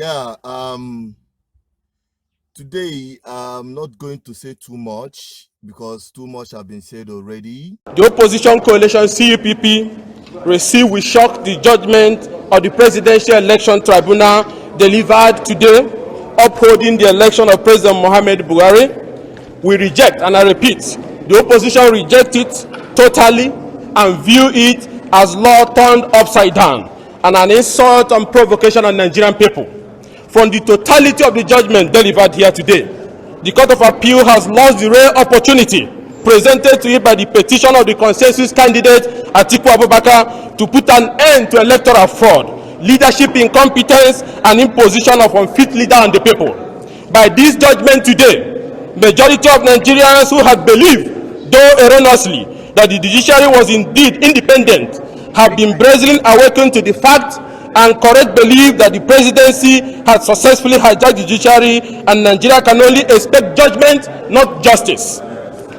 Yeah, today I'm not going to say too much because too much has been said already. The opposition coalition CUPP received with shock the judgment of the Presidential Election Tribunal delivered today, upholding the election of President Mohamed Buhari. We reject, and I repeat, the opposition reject it totally and view it as law turned upside down and an insult and provocation on Nigerian people. From the totality of the judgment delivered here today, the Court of Appeal has lost the rare opportunity presented to it by the petition of the consensus candidate Atiku Abubakar to put an end to electoral fraud, leadership incompetence, and imposition of unfit leader on the people. By this judgment today, majority of Nigerians who had believed, though erroneously, that the judiciary was indeed independent, have been brazenly awakened to the fact and correct belief that the presidency had successfully hijacked the judiciary, and Nigeria can only expect judgment, not justice.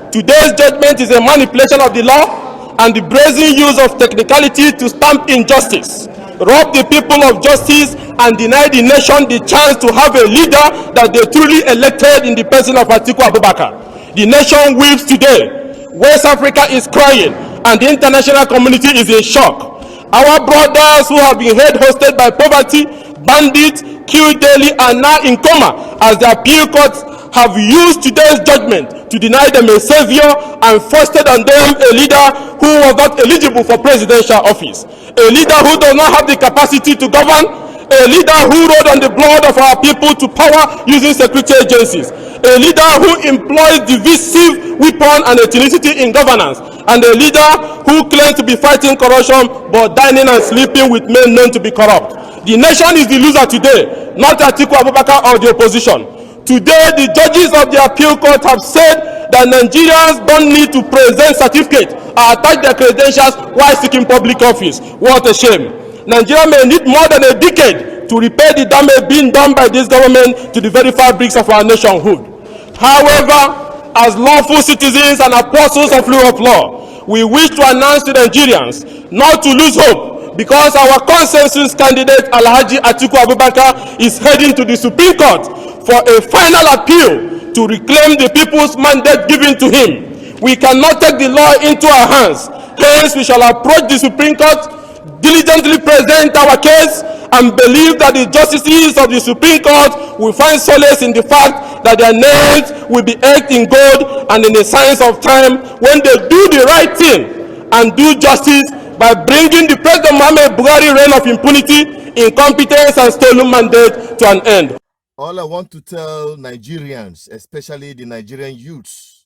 Today's judgment is a manipulation of the law and the brazen use of technicality to stamp injustice, rob the people of justice, and deny the nation the chance to have a leader that they truly elected in the person of Atiku Abubakar. The nation weeps today. West Africa is crying, and the international community is in shock. Our brothers who have been held hostage by poverty, bandits, killed daily, are now in coma as the appeal courts have used today's judgment to deny them a savior and foisted on them a leader who was not eligible for presidential office, a leader who does not have the capacity to govern, a leader who rode on the blood of our people to power using security agencies, a leader who employs divisive weapon and ethnicity in governance, and a leader who claims to be fighting corruption but dining and sleeping with men known to be corrupt. The nation is the loser today, not Atiku Abubakar or the opposition. Today, the judges of the appeal court have said that Nigerians don't need to present certificates or attach their credentials while seeking public office. What a shame. Nigeria may need more than a decade to repair the damage being done by this government to the very fabrics of our nationhood. However, as lawful citizens and apostles of rule of law, we wish to announce to Nigerians not to lose hope, because our consensus candidate Alhaji Atiku Abubakar is heading to the Supreme Court for a final appeal to reclaim the people's mandate given to him. We cannot take the law into our hands. Hence, we shall approach the Supreme Court, diligently present our case, and believe that the justices of the Supreme Court will find solace in the fact that their names will be etched in gold and in the science of time when they do the right thing and do justice by bringing the President Mohamed Buhari reign of impunity, incompetence, and stolen mandate to an end. All I want to tell Nigerians, especially the Nigerian youths,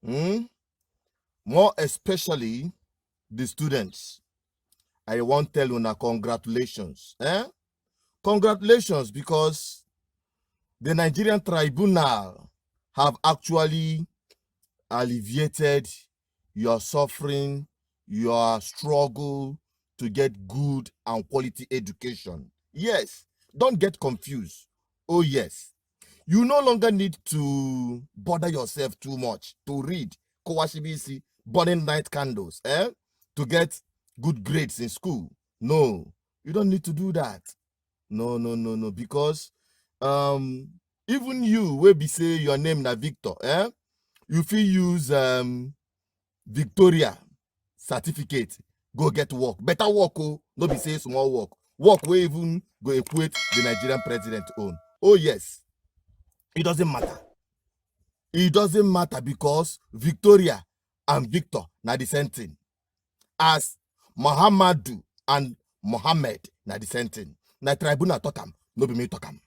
more especially the students, I want to tell you now, congratulations. Congratulations, because the Nigerian tribunal have actually alleviated your suffering, your struggle to get good and quality education. Yes, don't get confused. Oh yes, you no longer need to bother yourself too much to read Kowashibisi burning night candles to get good grades in school. No, you don't need to do that. No, because even you will be say your name na Victor, you feel use Victoria certificate, go get work. Better work, oh, no be say small work. Work where even go equate the Nigerian president own. Oh yes, it doesn't matter. It doesn't matter, because Victoria and Victor na the same thing. As Muhammadu and Mohammed na the same thing. Na tribunal talk am, no be me talk am.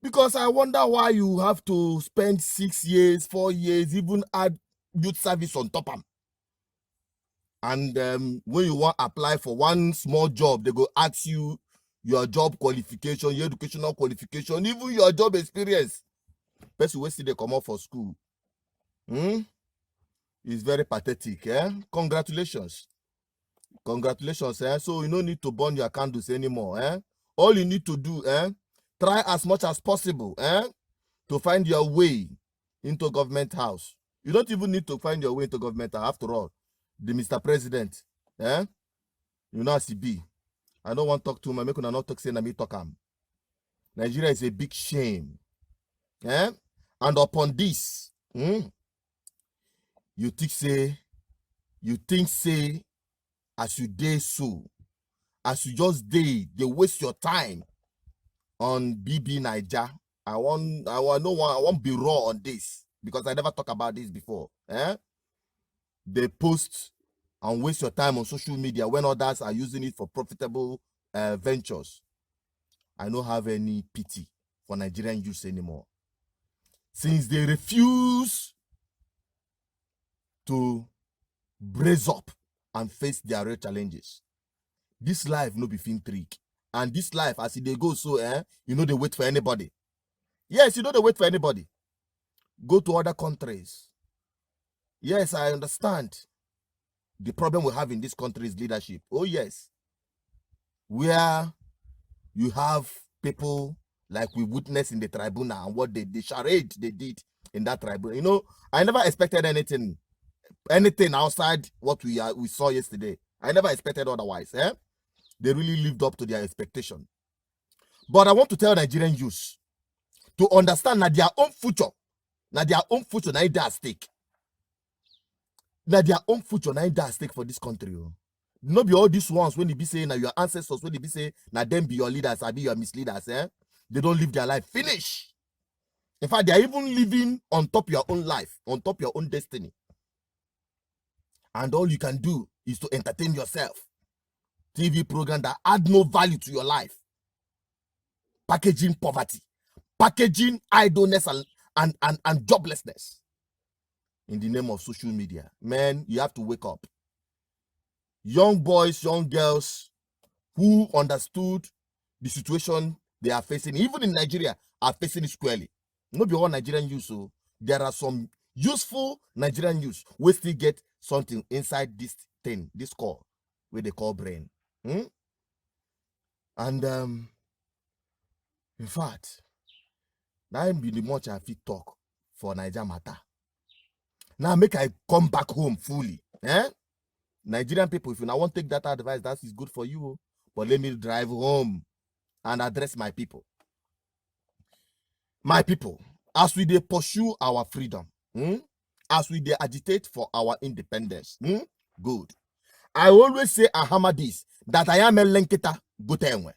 Because I wonder why you have to spend 6 years, 4 years, even add youth service on top am. And when you want to apply for one small job, they go ask you your job qualification, your educational qualification, even your job experience. Person wey still dey come out for school. It's very pathetic. Congratulations. Congratulations. So you no need to burn your candles anymore. All you need to do, try as much as possible to find your way into government house. You don't even need to find your way into government house. After all, the Mr. President, you know as he be. I don't want to talk to him. I make una not talk, say na me talk am. Nigeria is a big shame. Eh? And upon this, you think say, as you day so, as you just day, they waste your time on BB Niger. I won't be raw on this because I never talk about this before. They post and waste your time on social media when others are using it for profitable ventures. I don't have any pity for Nigerian youth anymore. Since they refuse to brace up and face their real challenges. This life no be fin trick. And this life, as they go so, you know they wait for anybody. Yes, you know they wait for anybody. Go to other countries. Yes, I understand. The problem we have in this country is leadership. Oh yes. Where you have people like we witnessed in the tribunal and what the charade they did in that tribunal. You know, I never expected anything outside what we saw yesterday. I never expected otherwise. They really lived up to their expectation. But I want to tell Nigerian youth to understand that their own future, now they at stake. Now their own future, now they at stake for this country. No be all these ones when they be saying now your ancestors, when they be saying now them be your leaders, I be your misleaders. They don't live their life. Finish. In fact, they are even living on top of your own life, on top of your own destiny. And all you can do is to entertain yourself. TV program that add no value to your life. Packaging poverty. Packaging idleness and joblessness. In the name of social media. Man, you have to wake up. Young boys, young girls who understood the situation they are facing, even in Nigeria, are facing it squarely. Not be all Nigerian youth, so there are some useful Nigerian youth who still get something inside this thing, this core, where they call brain. And in fact, now be the much I fit talk for Niger matter. Now make I come back home fully. Nigerian people, if you now want to take that advice, that is good for you. But let me drive home and address my people. My people, as we dey pursue our freedom, as we dey agitate for our independence, good. I always say I hammer this, that I am a lenketa gotenwe.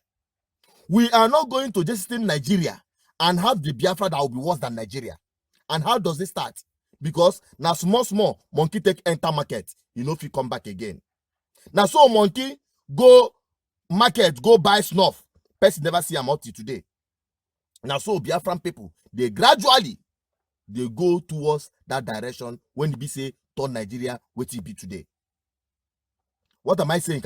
We are not going to just stay in Nigeria and have the Biafra that will be worse than Nigeria. And how does it start? Because now small monkey take enter market, you know if you come back again. Now so monkey go market, go buy snuff. Person never see a multi today. Now so Biafran people, they gradually they go towards that direction when be say turn Nigeria what it be today. What am I saying?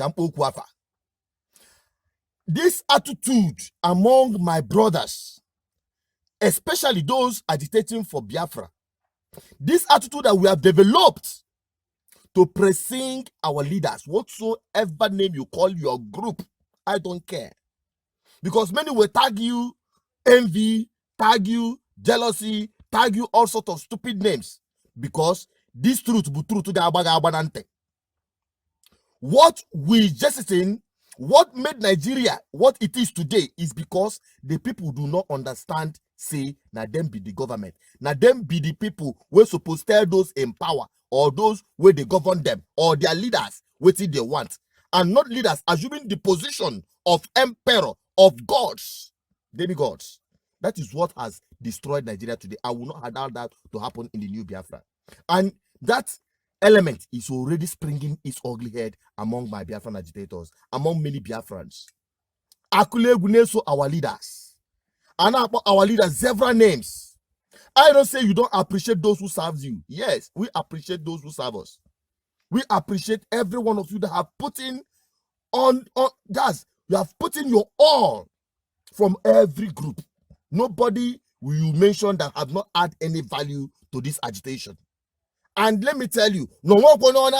This attitude among my brothers, especially those agitating for Biafra, this attitude that we have developed to pressing our leaders, whatsoever name you call your group, I don't care. Because many will tag you envy, tag you jealousy, tag you all sorts of stupid names. Because this truth be true to the abanante. What we jettisoned, what made Nigeria what it is today is because the people do not understand, say, now them be the government. Now them be the people we're supposed to tell those in power or those where they govern them or their leaders what they want. And not leaders assuming the position of emperor, of gods, demigods. That is what has destroyed Nigeria today. I will not allow that to happen in the new Biafra. And that element is already springing its ugly head among my Biafran agitators, among many Biafrans. Akule Guneso, our leaders. And our leaders, several names. I don't say you don't appreciate those who serve you. Yes, we appreciate those who serve us. We appreciate every one of you that have put in you have put in your all from every group. Nobody will you mention that have not add any value to this agitation. And let me tell you, no one going on.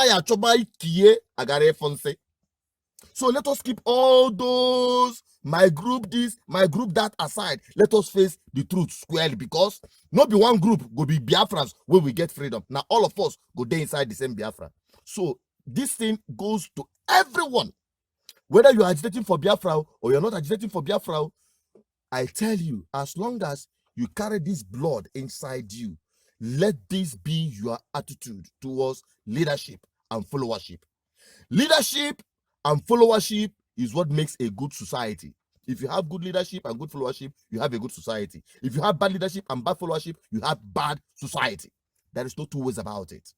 So let us keep all those my group this, my group that aside. Let us face the truth squarely, because not be one group go be Biafrans where we get freedom. Now all of us go there inside the same Biafra. So this thing goes to everyone, whether you are agitating for Biafra or you're not agitating for Biafra. I tell you, as long as you carry this blood inside you, let this be your attitude towards leadership and followership. Leadership and followership is what makes a good society. If you have good leadership and good followership, you have a good society. If you have bad leadership and bad followership, you have bad society. There is no two ways about it.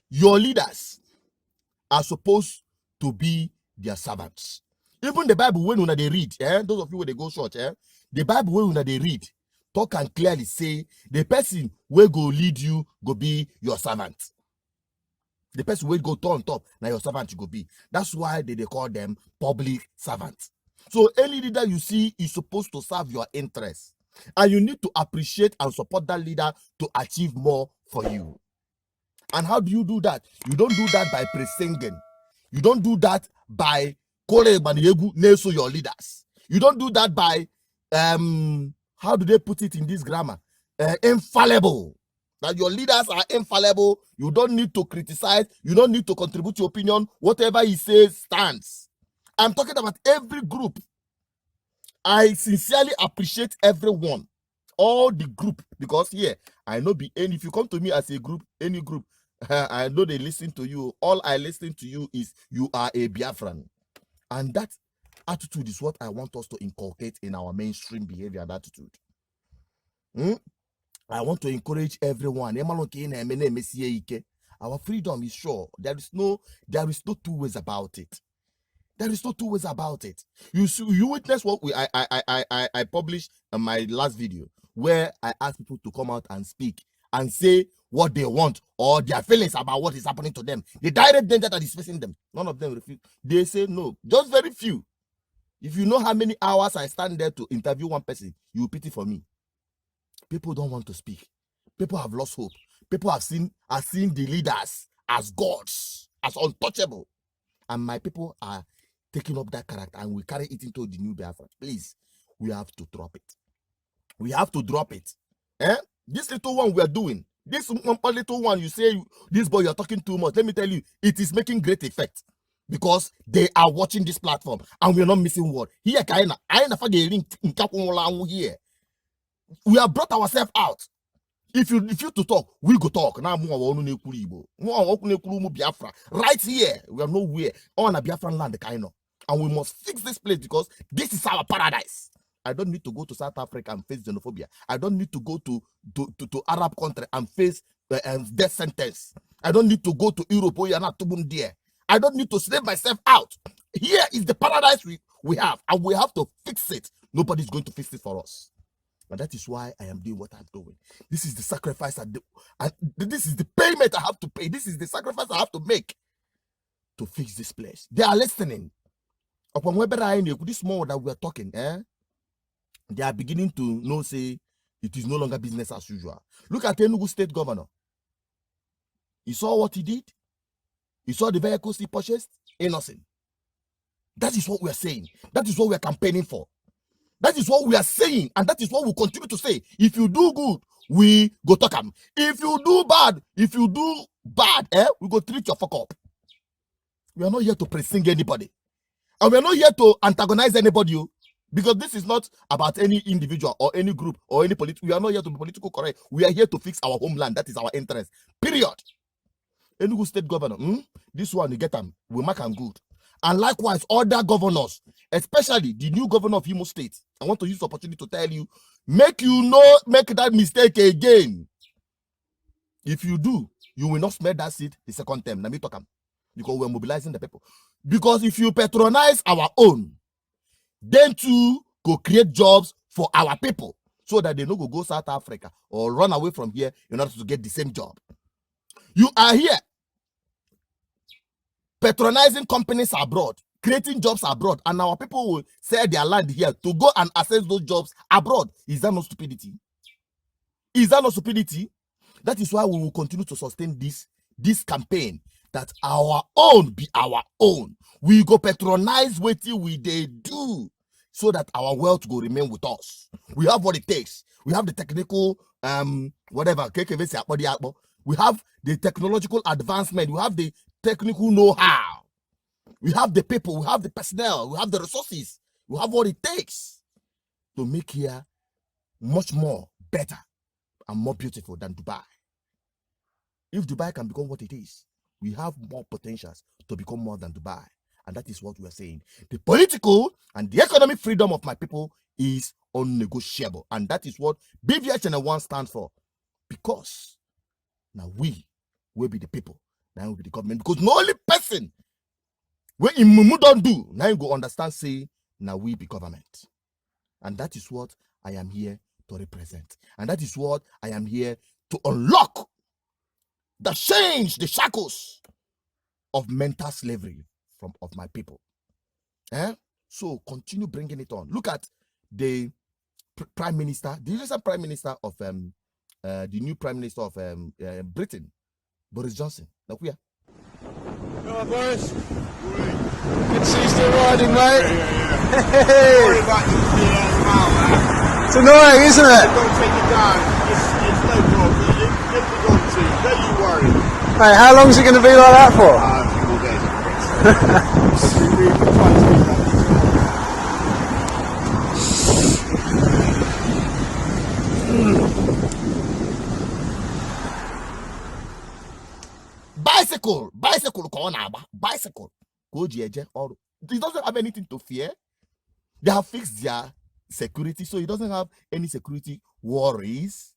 Your leaders are supposed to be their servants. Even the Bible, when they read, those of you where they go short, the Bible, when they read, talk and clearly say the person will go lead you, go be your servant. The person will go turn top, now your servant you go be. That's why they call them public servants. So any leader you see is supposed to serve your interests. And you need to appreciate and support that leader to achieve more for you. And how do you do that? You don't do that by pre-singing. You don't do that by calling your leaders. You don't do that by, how do they put it in this grammar? Infallible. That your leaders are infallible. You don't need to criticize. You don't need to contribute your opinion. Whatever he says stands. I'm talking about every group. I sincerely appreciate everyone. All the group. Because here, I know, and if you come to me as a group, any group, I know they listen to you. All I listen to you is you are a Biafran. And that attitude is what I want us to inculcate in our mainstream behavior and attitude. I want to encourage everyone. Our freedom is sure. There is no two ways about it. There is no two ways about it. You witness what I published in my last video, where I asked people to come out and speak and say what they want or their feelings about what is happening to them. The direct danger that is facing them. None of them refuse. They say no. Just very few. If you know how many hours I stand there to interview one person, you will pity for me. People don't want to speak. People have lost hope. People have seen the leaders as gods, as untouchable. And my people are taking up that character and we carry it into the new Biafra. Please, we have to drop it. We have to drop it. This little one we are doing, this little one you say, this boy, you're talking too much. Let me tell you, it is making great effect because they are watching this platform and we're not missing word. Here, here. We have brought ourselves out. If you to talk, we go talk. Now Biafra. Right here, we are nowhere on a Biafran land, and we must fix this place because this is our paradise. I don't need to go to South Africa and face xenophobia. I don't need to go to Arab country and face death sentence. I don't need to go to Europe. I don't need to slave myself out. Here is the paradise we have, and we have to fix it. Nobody's going to fix it for us. And that is why I am doing what I'm doing. This is the sacrifice and this is the payment I have to pay. This is the sacrifice I have to make to fix this place. They are listening. Upon this moment that we are talking, they are beginning to know, say, it is no longer business as usual. Look at Enugu State Governor. You saw what he did? You saw the vehicles he purchased? Innocent. That is what we are saying. That is what we are campaigning for. That is what we are saying, and that is what we continue to say. If you do good, we go talk them. If you do bad, we go treat your fuck up. We are not here to pressing anybody. And we are not here to antagonize anybody. Because this is not about any individual or any group or any political. We are not here to be political correct. We are here to fix our homeland. That is our interest. Period. Enugu State Governor, this one, you get them. We make them good. And likewise, other governors, especially the new governor of Imo State. I want to use the opportunity to tell you, make that mistake again. If you do, you will not smell that seed the second time. Let me talk because we're mobilizing the people. Because if you patronize our own, then too go create jobs for our people so that they no go South Africa or run away from here in order to get the same job. You are here patronizing companies abroad, creating jobs abroad, and our people will sell their land here to go and access those jobs abroad. Is that not stupidity? Is that not stupidity? That is why we will continue to sustain this campaign, that our own be our own. We go patronize what we they do so that our wealth will remain with us. We have what it takes. We have the technical whatever. We have the technological advancement. We have the technical know-how. We have the people. We have the personnel. We have the resources. We have what it takes. to make here much more better and more beautiful than Dubai. If Dubai can become what it is, we have more potentials to become more than Dubai. And that is what we are saying. The political and the economic freedom of my people is unnegotiable. And that is what BVI Channel 1 stands for. Because now we will be the people. Now will be the government. Because no only person when Imumu don't do, now you go understand, say, now we be government. And that is what I am here to represent. And that is what I am here to unlock. The change, the shackles of mental slavery of my people. So continue bringing it on. Look at the prime minister, the recent prime minister of the new prime minister of Britain, Boris Johnson. Look here. Hello, Boris. Good to see you still riding, mate. Yeah. Sorry about you being on the mile, man. It's annoying, isn't it? Don't take it down. It's no problem. If you want to, don't you worry. Hey, how long is it going to be like that for? A few more days, I guess. We try to speed up this Bicycle, bicycle. He doesn't have anything to fear. They have fixed their security, so he doesn't have any security worries.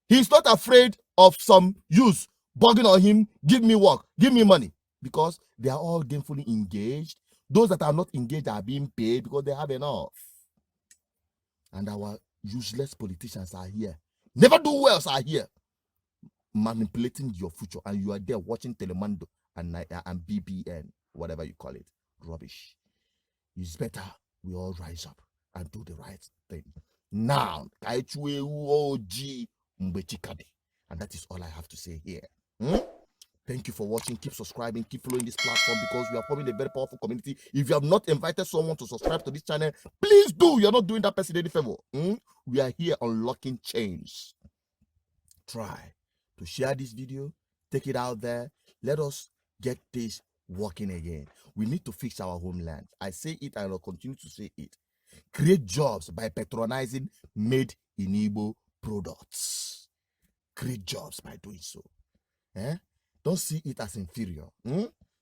He's not afraid of some youth bugging on him, give me work, give me money, because they are all gainfully engaged. Those that are not engaged are being paid because they have enough. And our useless politicians are here. Never do wells are here. Manipulating your future, and you are there watching Telemando and BBN, whatever you call it. Rubbish. It's better we all rise up and do the right thing. Now, and that is all I have to say here. Thank you for watching. Keep subscribing, keep following this platform, because we are forming a very powerful community. If you have not invited someone to subscribe to this channel, please do. You're not doing that person any favor. We are here unlocking change. Try to share this video, take it out there. Let us get this working again. We need to fix our homeland. I say it and I will continue to say it. Create jobs by patronizing made in Igbo products. Create jobs by doing so. Don't see it as inferior.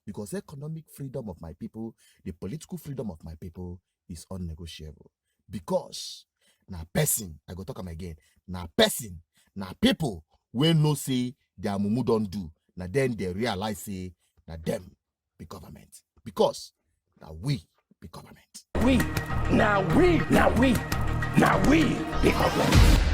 Because economic freedom of my people, the political freedom of my people is unnegotiable. Because now person, I go talk am again, now person, now people when no say their mumu don't do, now then they realize say now them be government. Because now we be government. Now we be government.